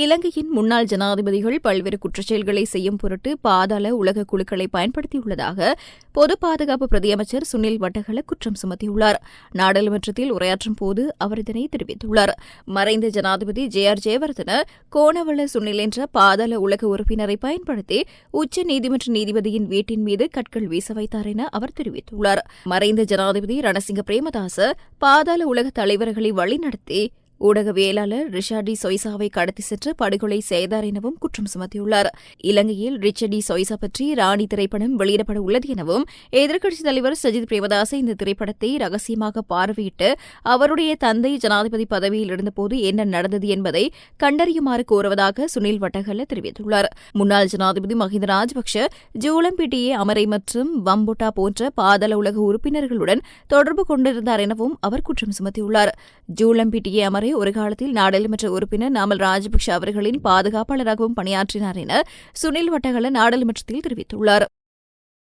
இலங்கையின் முன்னாள் ஜனாதிபதிகள் பல்வேறு குற்றச்செயல்களை செய்யும் பொருட்டு பாதாள உலக குழுக்களை பயன்படுத்தியுள்ளதாக பொது பாதுகாப்பு பிரதியமைச்சர் சுனில் வட்டகல குற்றம் சுமத்தியுள்ளார். நாடாளுமன்றத்தில் உரையாற்றும் போது அவர் இதனை தெரிவித்துள்ளார். மறைந்த ஜனாதிபதி ஜே.ஆர். ஜெயவர்தன கோணவள சுனில் என்ற பாதாள உலக உறுப்பினரை பயன்படுத்தி உச்சநீதிமன்ற நீதிபதியின் வீட்டின் மீது கற்கள் வீச வைத்தார் என அவர் தெரிவித்துள்ளார். மறைந்த ஜனாதிபதி ரணசிங்க பிரேமதாச பாதாள உலக தலைவர்களை வழிநடத்தி ஊடகவியலாளர் ரிஷாட் டி சொய்சாவை கடத்தி சென்று படுகொலை செய்தார் எனவும் குற்றம் சுமத்தியுள்ளார். இலங்கையில் ரிச்சர்ட் டி சொய்சா பற்றி ராணி திரைப்படம் வெளியிடப்பட உள்ளது எனவும் எதிர்க்கட்சித் தலைவர் சஜித் பிரேமதாச இந்த திரைப்படத்தை ரகசியமாக பார்வையிட்டு அவருடைய தந்தை ஜனாதிபதி பதவியில் இருந்தபோது என்ன நடந்தது என்பதை கண்டறியுமாறு கோருவதாக சுனில் வட்டகல தெரிவித்துள்ளார். முன்னாள் ஜனாதிபதி மஹிந்த ராஜபக்ஷ ஜூலம்பிட்டியே அமரை மற்றும் வம்புட்டா போன்ற பாதாள உலக உறுப்பினர்களுடன் தொடர்பு கொண்டிருந்தார் எனவும் அவர் குற்றம் சுமத்தியுள்ளார். ஜூலம்பிட்டியே அமரை ஒரு காலத்தில் நாடாளுமன்ற உறுப்பினர் நாமல் ராஜபக்ஷ அவர்களின் பாதுகாப்பாளராகவும் பணியாற்றினார் என சுனில் வட்டகல நாடாளுமன்றத்தில் தெரிவித்துள்ளார்.